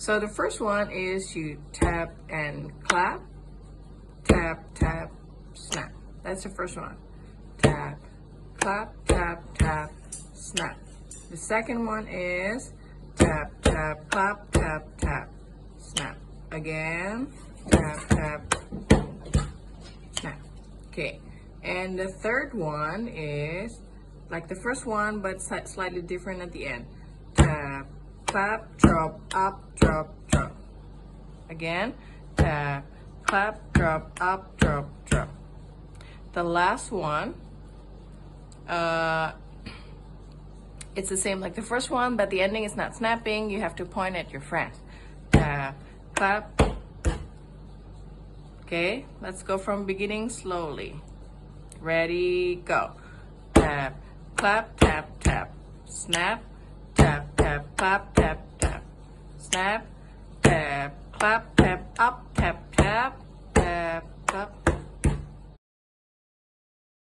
So the first one is you tap and clap, tap, tap, snap. That's the first one. Tap, clap, tap, tap, snap. The second one is tap, tap, clap, tap, tap, snap. Again, tap, tap, snap. Okay. And the third one is like the first one, but slightly different at the end. Tap, clap, drop, up, drop, drop. Again, tap, clap, drop, up, drop, drop. The last one, it's the same like the first one, but the ending is not snapping. You have to point at your friends. Tap, clap. Okay, let's go from beginning slowly. Ready, go. Tap, clap, tap, tap, snap, tap, tap, clap, tap, tap, snap, tap, clap, tap, up, tap, tap, tap, clap.